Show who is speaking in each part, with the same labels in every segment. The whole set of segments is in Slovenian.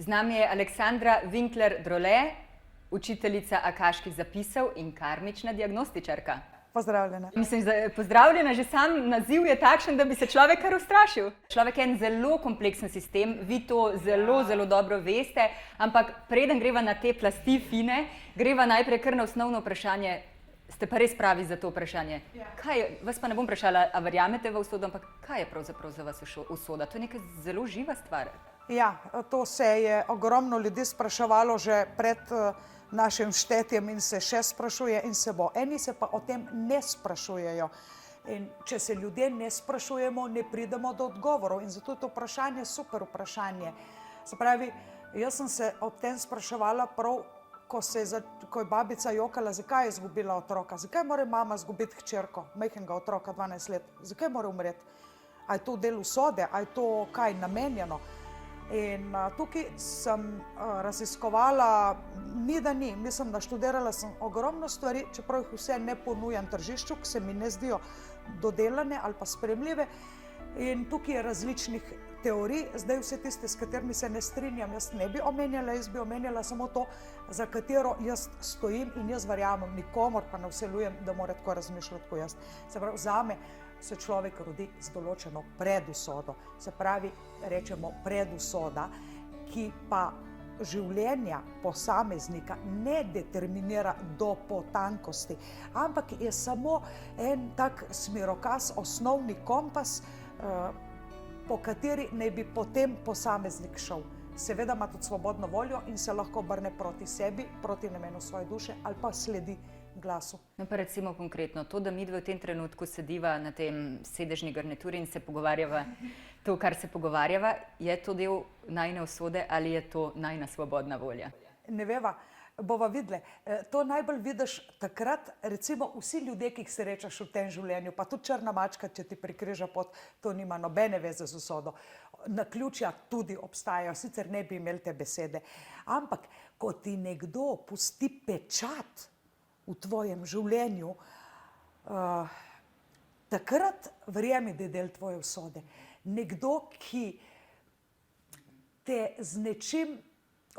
Speaker 1: Z nami je Aleksandra Winkler-Drole, učiteljica akaških zapisov in karmična diagnostičarka.
Speaker 2: Pozdravljena.
Speaker 1: Mislim, da je pozdravljena, že sam naziv je takšen, da bi se človek kar ustrašil. Človek je en zelo kompleksen sistem, vi to zelo dobro veste, ampak preden greva na te plasti fine, greva najprej kar na osnovno vprašanje. Ste pa res pravi za to vprašanje. Vas pa ne bom vprašala, a verjamete v usodo, ampak kaj je pravzaprav za vas usoda? To je neka zelo živa stvar.
Speaker 2: Ja, to se je ogromno ljudi spraševalo že pred našim štetjem in se še sprašuje in se bo. Eni se pa o tem ne sprašujejo. In če se ljudje ne sprašujemo, ne pridemo do odgovorov. In zato je to vprašanje super vprašanje. Se pravi, jaz sem se o tem spraševala prav, ko je babica jokala, zakaj je izgubila otroka. Zakaj mora mama izgubiti hčerko, majhnega otroka, 12 let? Zakaj mora umreti? A je to del usode? A je to kaj namenjeno? In tukaj sem raziskovala, ni da ni, mislim, da študirala sem ogromno stvari, čeprav jih vse ne ponujam tržišču, ki se mi ne zdijo dodelane ali pa sprejemljive. In tukaj je različnih teorij, zdaj vse tiste, s katerimi se ne strinjam, jaz ne bi omenjala, jaz bi omenjala samo to, za katero jaz stojim in jaz verjamem, nikomor pa ne vseljujem, da mora tako razmišljati kot jaz. Se pravi, zame se človek rodi z določeno predusodo, se pravi, rečemo predusoda, ki pa življenja posameznika ne determinira do potankosti, ampak je samo en tak smerokaz, osnovni kompas, po kateri naj bi potem posameznik šel. Seveda ima tudi svobodno voljo in se lahko obrne proti sebi, proti namenu svoje duše ali pa sledi glasu.
Speaker 1: No pa recimo konkretno, to, da midve v tem trenutku sediva na tem sedežni garnituri in se pogovarjava to, kar se pogovarjava, je to del najine usode ali je to najina svobodna volja?
Speaker 2: Ne veva, bova videli. To najbolj vidiš takrat, recimo vsi ljudje, ki jih srečaš v tem življenju, pa tudi črna mačka, če ti prikriža pot, to nima nobene veze z usodo. Naključja tudi obstajajo, sicer ne bi imeli te besede. Ampak, ko ti nekdo pusti pečat v tvojem življenju, takrat verjemi, da je del tvoje usode. Nekdo, ki te z nečim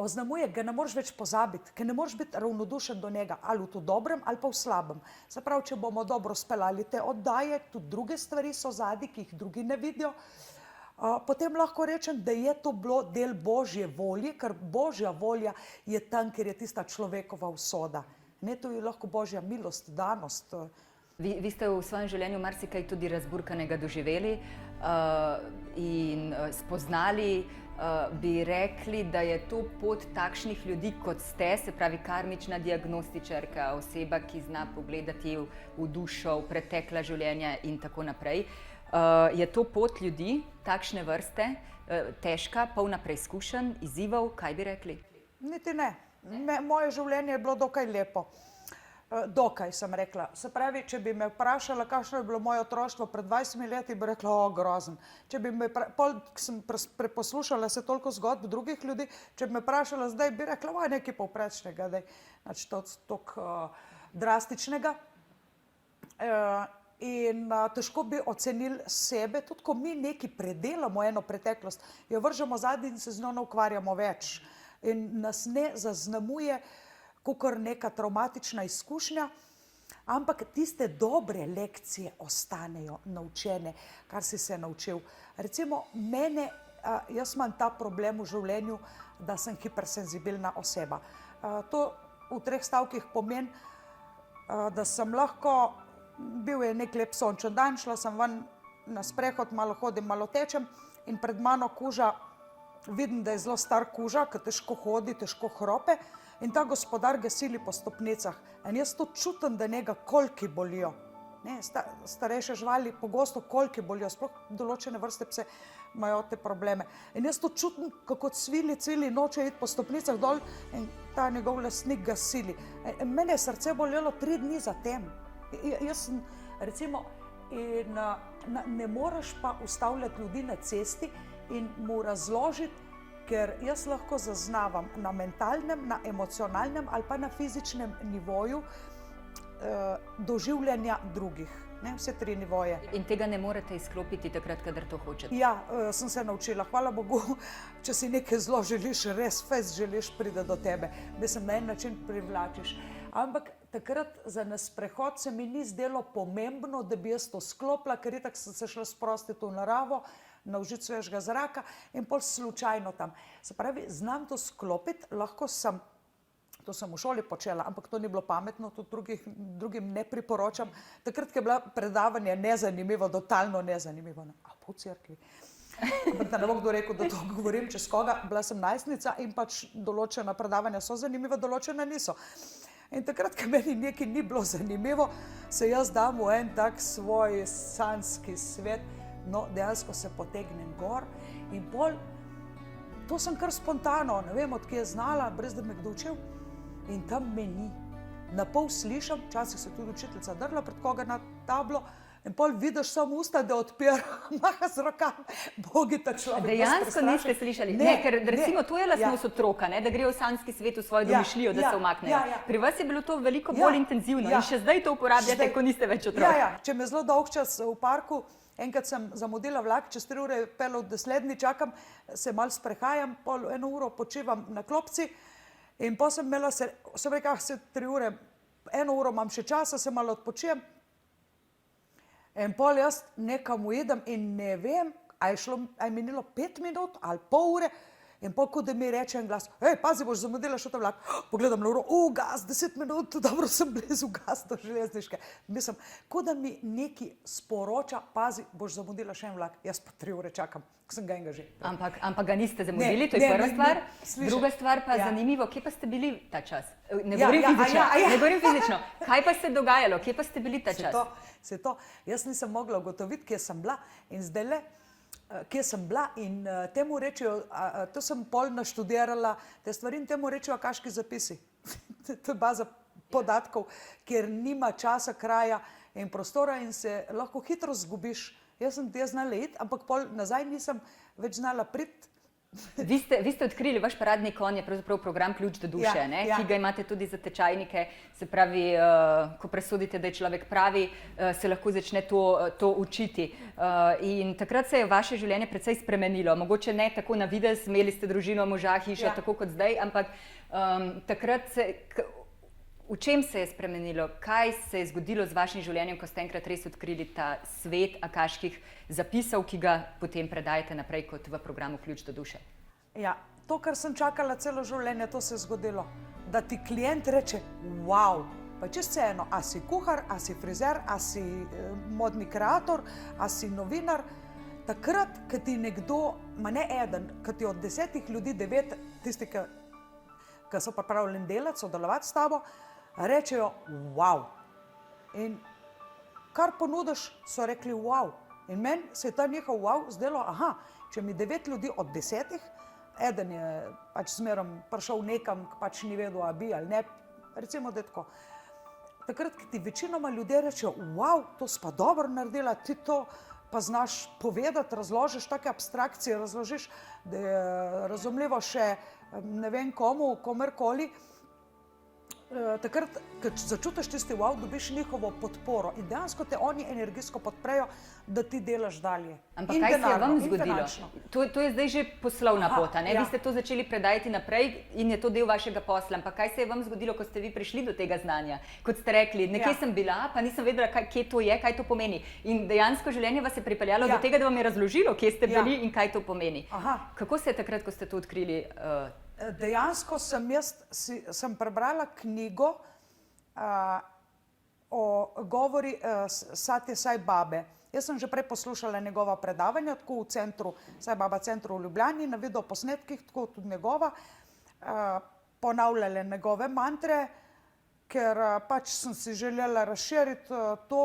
Speaker 2: oznamuje, ga ne moreš več pozabiti, ker ne moreš biti ravnodušen do njega, ali v to dobrem ali pa v slabem. Se pravi, če bomo dobro speljali te oddaje, tudi druge stvari so zadaj, ki jih drugi ne vidijo, potem lahko rečem, da je to bilo del Božje volje, ker Božja volja je tam, kjer je tista človekova usoda. Ne, to je lahko Božja milost, danost.
Speaker 1: Vi ste v svojem življenju marsikaj tudi razburkanega doživeli in spoznali, bi rekli, da je to pot takšnih ljudi, kot ste, se pravi karmična diagnostičarka, oseba, ki zna pogledati v dušo, v pretekla življenja in tako naprej. Je to pot ljudi, takšne vrste, težka, polna preizkušenj, izzivov, kaj bi rekli?
Speaker 2: Niti ne. Moje življenje je bilo dokaj lepo. Dokaj, sem rekla. Se pravi, če bi me vprašala, kakšno je bilo moje otroštvo pred 20 leti, bi rekla, grozen. Če bi me, sem preposlušala se toliko zgodb drugih ljudi, če bi me vprašala zdaj, bi rekla, nekaj povprečnega, znači toliko drastičnega. In težko bi ocenili sebe, tudi ko mi nekaj predelamo eno preteklost, jo vržemo zadnji in se z njo ne ukvarjamo več. In nas ne zaznamuje kakor neka travmatična izkušnja, ampak tiste dobre lekcije ostanejo naučene, kar si se naučil. Recimo mene, jaz imam ta problem v življenju, da sem hipersenzibilna oseba. To v 3 stavkih pomeni, da sem lahko, bil je nek lep sončen dan, šla sem ven na sprehod, malo hodim, malo tečem in pred mano kuža, vidim, da je zelo star kuža, ki težko hodi, težko hrope in ta gospodar ga sili po stopnicah. In jaz to čutim, da njega kolki bolijo. Starejše živali pogosto kolki bolijo, sploh določene vrste pse imajo te probleme. In jaz to čutim, kako cvili, noče iti po stopnicah dol in ta njegov lastnik ga sili. Mene je srce bolelo 3 dni zatem. Jaz sem, recimo, ne moreš pa ustavljati ljudi na cesti in mu razložiti, ker jaz lahko zaznavam na mentalnem, na emocionalnem ali pa na fizičnem nivoju doživljanja drugih. ne, vse 3 nivoje.
Speaker 1: In tega ne morete izklopiti takrat, kadar to hočete.
Speaker 2: Ja, sem se naučila, hvala Bogu, če si nekaj zelo želiš, res fest želiš, pride do tebe. Mislim, na en način privlačiš. Ampak takrat za nas sprehod se mi ni zdelo pomembno, da bi jaz to sklopila, ker itak sem se šla sprostiti v naravo, naučiti svežega zraka in pol slučajno tam. Se pravi, znam to sklopiti, lahko sem, to sem v šoli počela, ampak to ni bilo pametno, tudi drugim ne priporočam. Takrat, ko je bila predavanje nezanimivo, totalno nezanimivo, a po cerkvi. Ampak da ne bo kdo rekel, da to govorim čez koga, bila sem najstnica in pač določena predavanja so zanimiva, določena niso. In takrat, ko meni nekaj ni bilo zanimivo, se jaz dam v en tak svoj sanjski svet, no dejansko se potegnem gor in bolj, to sem kar spontano, ne vem, od kje je znala, brez da me kdo učil, in tam me ni. Na pol slišam, včasih se tudi učiteljica drla pred koga na tablo, in pol vidiš samo usta, da odpira, maha z rokami, bogi ta človek.
Speaker 1: Dejansko niste slišali? Ne, ker recimo to je lastnost otroka, da gre v sanjski svet v svojo domišljijo, da se umaknejo. Pri vas je bilo to veliko bolj intenzivno in še zdaj to uporabljate, ko niste več otrok.
Speaker 2: Ja, če me zelo dolg čas v parku, enkrat sem zamudila vlak, čez 3 ure peljal do slednji, čakam, se malo sprehajam, pol 1 uro počivam na klopci in potem sem imela, sem rekla, se 3 ure, 1 uro imam še časa, se malo odpočijem. In pol jaz nekam uidem in ne vem, a je minilo 5 minut ali pol ure in pol, ko da mi reče en glas, hej, pazi, boš zamudila še ta vlak. Pogledam na uro, gas, 10 minut, dobro sem blizu gas do železniške. Mislim, ko da mi neki sporoča, pazi, boš zamudila še en vlak. Jaz pa 3 ure čakam, ko sem ga enega že.
Speaker 1: Ampak ga niste zamudili, to je prva stvar. Druga stvar pa zanimivo, kje pa ste bili ta čas? Ne govorim fizično. Kaj pa se je dogajalo, kje pa ste bili ta čas?
Speaker 2: Se to, jaz nisem mogla ugotoviti, kje sem bila in zdajle, kje sem bila in temu rečejo, to sem pol naštudirala, te stvari in temu rečejo akaški zapisi. To je baza podatkov, kjer nima časa, kraja in prostora in se lahko hitro zgubiš. Jaz sem znala iti, ampak pol nazaj nisem več znala priti.
Speaker 1: Vi ste odkrili, vaš paradni konj je pravzaprav program Ključ do duše, ki ga imate tudi za tečajnike, se pravi, ko presodite, da je človek pravi, se lahko začne to učiti. In takrat se je vaše življenje precej spremenilo, mogoče ne tako na videz, imeli ste družino, moža, hišo, tako kot zdaj, ampak takrat v čem se je spremenilo, kaj se je zgodilo z vašim življenjem, ko ste enkrat res odkrili ta svet akaških zapisov, ki ga potem predajate naprej kot v programu Ključ do duše?
Speaker 2: Ja, to, kar sem čakala celo življenje, to se je zgodilo. Da ti klient reče, wow, pa čisto vseeno, a si kuhar, a si frizer, a si modni kreator, a si novinar. Takrat, ko ti nekdo, ma ne eden, ko ti od 10 ljudi 9, tisti, ki so pripravljeni delati, sodelovati s tabo, rečejo wow. In kar ponudiš, so rekli wow. In meni se je ta njihov wow zdelo, aha, če mi 9 ljudi od 10, eden je pač zmerom prišel nekam, pač ni vedel, a bi ali ne, recimo, da je tako. Takrat, ki ti večinoma ljudje rečejo, wow, to si pa dobro naredila, ti to pa znaš povedati, razložiš take abstrakcije, razložiš, da je razumljivo še ne vem komu, komerkoli. Takrat, ko začutiš tisti wow, dobiš njihovo podporo in dejansko te oni energijsko podprejo, da ti delaš dalje.
Speaker 1: Ampak kaj se je vam zgodilo? To je zdaj že poslovna pot, ne? Vi ste to začeli predajati naprej in je to del vašega posla. Ampak kaj se je vam zgodilo, ko ste vi prišli do tega znanja? Kot ste rekli, nekje sem bila, pa nisem vedela, kje to je, kaj to pomeni. In dejansko življenje vas je pripeljalo do tega, da vam je razložilo, kje ste bili in kaj to pomeni. Kako se je takrat, ko ste to odkrili?
Speaker 2: Dejansko sem prebrala knjigo o govori Satje Sai Babe. Jaz sem že prej poslušala njegova predavanja, tako v centru, Sai Baba centru v Ljubljani, na videoposnetkih, tako tudi njegova, ponavljale njegove mantre, ker pač sem si želela razširiti to,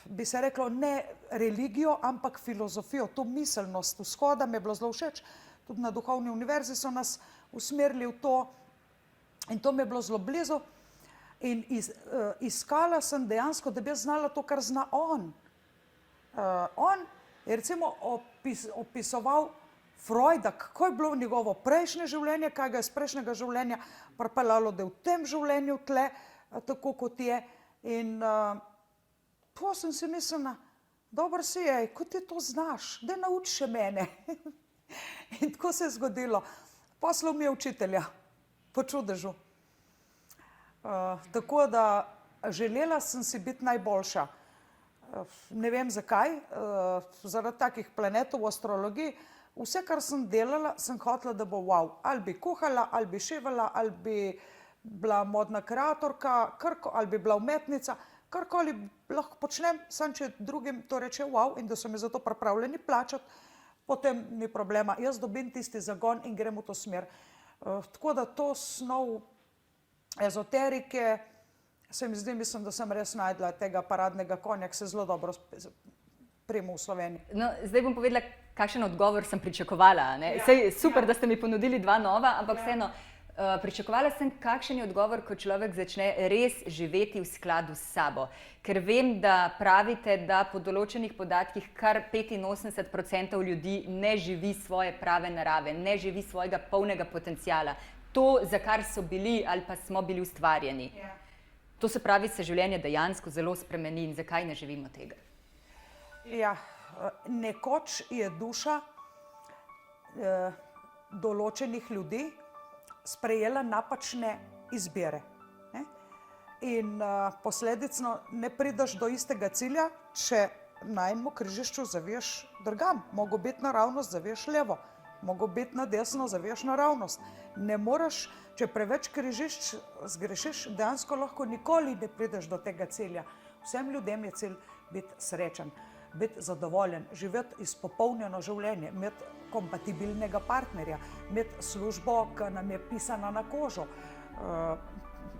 Speaker 2: bi se reklo, ne religijo, ampak filozofijo, to miselnost vzhoda mi je bilo zelo všeč. Tudi na duhovni univerzi so nas usmerili v to in to mi je bilo zelo blizu. In iskala sem dejansko, da bi jaz znala to, kar zna on. On je recimo opisoval Freuda, kako je bilo njegovo prejšnje življenje, kaj ga je z prejšnjega življenja pripeljalo, da je v tem življenju tle, tako kot je. In to sem si mislila, dobro si je, ko ti to znaš, da nauči še mene. In tako se je zgodilo. Poslal mi je učitelja, po čudežu. Tako da želela sem si biti najboljša. Ne vem zakaj, zaradi takih planetov v astrologiji. Vse, kar sem delala, sem hotela, da bo wow. Ali bi kuhala, ali bi šivala, ali bi bila modna kreatorka, ali bi bila umetnica. Karkoli lahko počnem, samo če drugim to reče wow in da so me za to pripravljeni plačati, potem ni problema. Jaz dobim tisti zagon in grem v to smer. Tako da to snov ezoterike, se mi zdi, mislim, da sem res najdla tega paradnega konja, ki se zelo dobro prima v Sloveniji.
Speaker 1: No, zdaj bom povedala, kakšen odgovor sem pričakovala. Sej, super, da ste mi ponudili dva nova, ampak vseeno, pričakovala sem, kakšen je odgovor, ko človek začne res živeti v skladu s sabo. Ker vem, da pravite, da po določenih podatkih kar 85% ljudi ne živi svoje prave narave, ne živi svojega polnega potenciala. To, za kar so bili ali pa smo bili ustvarjeni. To se pravi, se življenje dejansko zelo spremeni in zakaj ne živimo tega?
Speaker 2: Ja, nekoč je duša določenih ljudi sprejela napačne izbire. In posledično ne prideš do istega cilja, če na enem križišču zaviješ drugam. Mogo biti naravnost, zaviješ levo. Mogo biti na desno, zaviješ naravnost. Ne moreš, če preveč križišč zgrešiš, dejansko lahko nikoli ne prideš do tega cilja. Vsem ljudem je cilj biti srečen, biti zadovoljen, živeti izpopolnjeno življenje, imeti kompatibilnega partnerja, imeti službo, ki nam je pisana na kožo,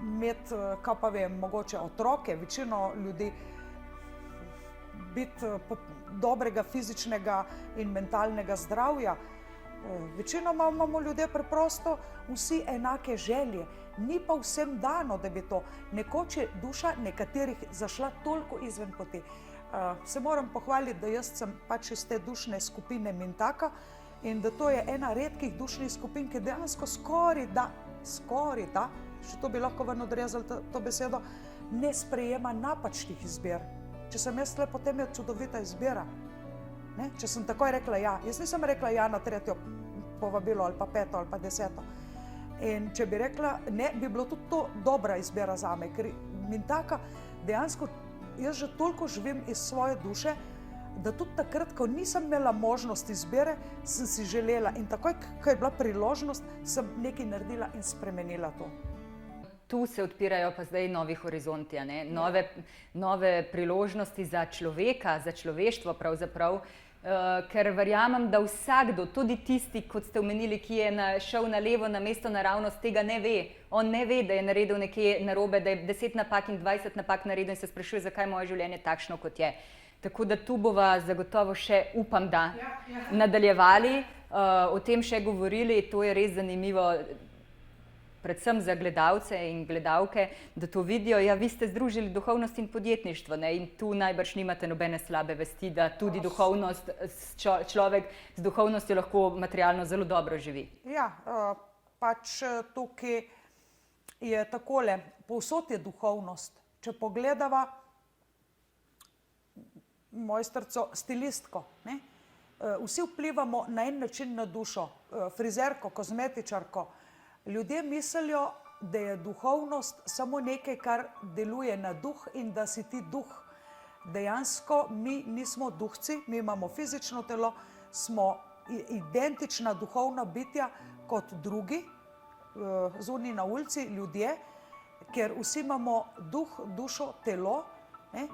Speaker 2: imeti, kaj pa vem, mogoče otroke, večino ljudi, biti dobrega fizičnega in mentalnega zdravja. Večinoma imamo ljudje preprosto vsi enake želje, ni pa vsem dano, da bi to. Nekoč je duša nekaterih zašla toliko izven poti. Se moram pohvaliti, da jaz sem pač iz te dušne skupine Mintaka in da to je ena redkih dušnih skupin, ki dejansko skoraj da, še to bi lahko ven odrezali to besedo, ne sprejema napačnih izbir. Če sem jaz tle, potem je čudovita izbira. Ne? Če sem takoj rekla ja, jaz nisem rekla ja na 3. povabilo ali pa 5. ali pa 10. In če bi rekla ne, bi bilo tudi to dobra izbira zame, ker Mintaka dejansko, jaz že toliko živim iz svoje duše, da tudi takrat, ko nisem imela možnost izbire, sem si želela in takoj, ko je bila priložnost, sem nekaj naredila in spremenila to.
Speaker 1: Tu se odpirajo pa zdaj novi horizonti, nove priložnosti za človeka, za človeštvo pravzaprav, ker verjamem, da vsakdo, tudi tisti, kot ste omenili, ki je šel na levo namesto naravnost, tega ne ve. On ne ve, da je naredil nekje narobe, da je 10 napak in 20 napak naredil in se sprašuje, zakaj je moje življenje takšno, kot je. Tako da tu bova zagotovo še, upam, da nadaljevali, o tem še govorili, to je res zanimivo, predvsem za gledalce in gledalke, da to vidijo. Ja, vi ste združili duhovnost in podjetništvo, ne? In tu najbrž nimate nobene slabe vesti, da tudi duhovnost, človek z duhovnostjo lahko materialno zelo dobro živi.
Speaker 2: Ja, pač tukaj je takole, povsod je duhovnost. Če pogledava mojstrico stilistko, ne? Vsi vplivamo na en način na dušo, frizerko, kozmetičarko. Ljudje mislijo, da je duhovnost samo nekaj, kar deluje na duh in da si ti duh. Dejansko mi nismo duhci, mi imamo fizično telo, smo identična duhovna bitja kot drugi, zunaj na ulici, ljudje, ker vsi imamo duh, dušo, telo, ne?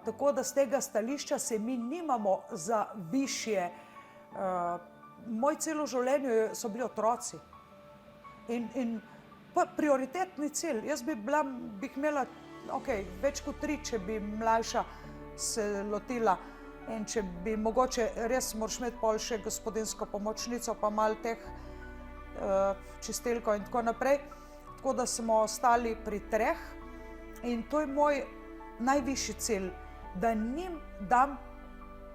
Speaker 2: Tako da z tega stališča se mi nimamo za višje. Moj celo življenje so bili otroci. In prioritetni cilj, jaz bi imela več kot 3, če bi mlajša se lotila in če bi mogoče res moraš imeti pol še gospodinjsko pomočnico, pa malo teh čistilko in tako naprej. Tako da smo ostali pri 3 in to je moj najvišji cilj, da njim dam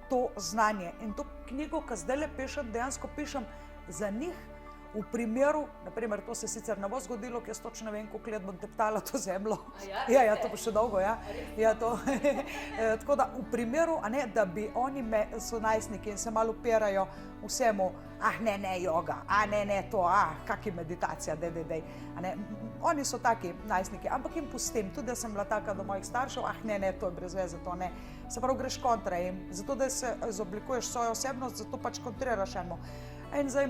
Speaker 2: to znanje. In to knjigo, ki zdaj pišem, dejansko pišem za njih, v primeru, naprimer, to se sicer ne bo zgodilo, ker jaz točno ne vem, koliko let bom teptala to zemljo. Ja, to bo še dolgo, ja. Ja, to. Tako da v primeru, a ne, da bi oni so najstniki in se malo upirajo vsemu, ne, joga, ne, to, kaki meditacija, dej. Oni so taki najstniki, ampak jim pustim, tudi da sem bila taka do mojih staršev, ne, to je brez veze, to ne. Se pravi, greš kontra jim, zato da se izoblikuješ svojo osebnost, zato pač kontriraš enemu. In zdaj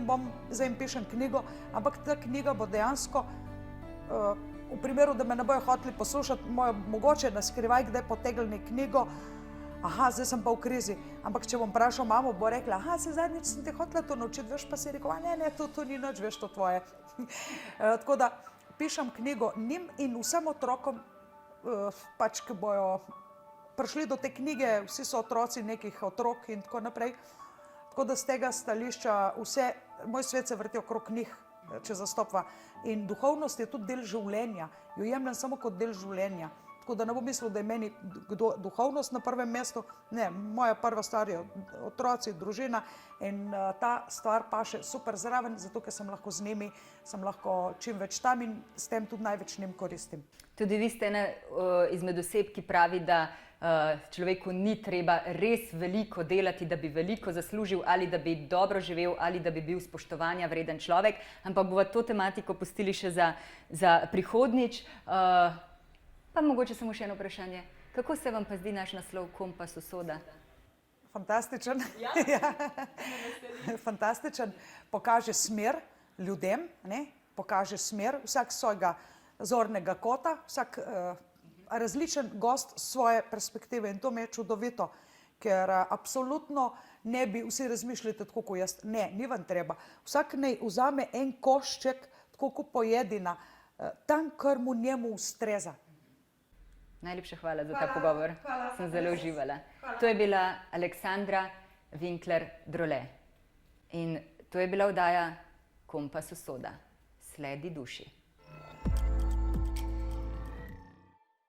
Speaker 2: jim pišem knjigo, ampak ta knjiga bo dejansko, v primeru, da me ne bojo hoteli poslušati, mogoče na skrivaj kdaj potegnili knjigo, zdaj sem pa v krizi, ampak če bom vprašal mamo, bo rekla, se zadnjič sem te hotela to naučiti, veš, pa si rekel, ne, to ni nič, veš, to tvoje. Tako da pišem knjigo njim in vsem otrokom, pač, ki bojo prišli do te knjige, vsi so otroci nekih otrok in tako naprej. Tako da z tega stališča moj svet se vrti okrog knjig, če zastopva. In duhovnost je tudi del življenja, jo jemljem samo kot del življenja. Tako da ne bom mislil, da je meni duhovnost na prvem mestu. Ne, moja prva stvar je otroci, družina in ta stvar paše super zraven, zato ker sem lahko z njimi, sem lahko čim več tam in s tem tudi največ njim koristim.
Speaker 1: Tudi vi ste ena izmed oseb, ki pravi, da človeku ni treba res veliko delati, da bi veliko zaslužil ali da bi dobro živel ali da bi bil spoštovanja vreden človek, ampak bomo to tematiko pustili še za prihodnjič. Pa mogoče samo še eno vprašanje. Kako se vam pa zdi naš naslov Kompas usoda?
Speaker 2: Fantastičen. Ja. Fantastičen. Pokaže smer ljudem, pokaže smer vsak svojega zornega kota, vsak različen gost svoje perspektive in to mi je čudovito, ker absolutno ne bi vsi razmišljali tako kot jaz. Ne, ni vam treba. Vsak naj vzame en košček, tako kot pojedina, tam, kar mu njemu ustreza.
Speaker 1: Najlepša hvala za ta pogovor. Sem zelo uživala. To je bila Aleksandra Winkler-Drole. In to je bila oddaja Kompas usoda. Sledi duši.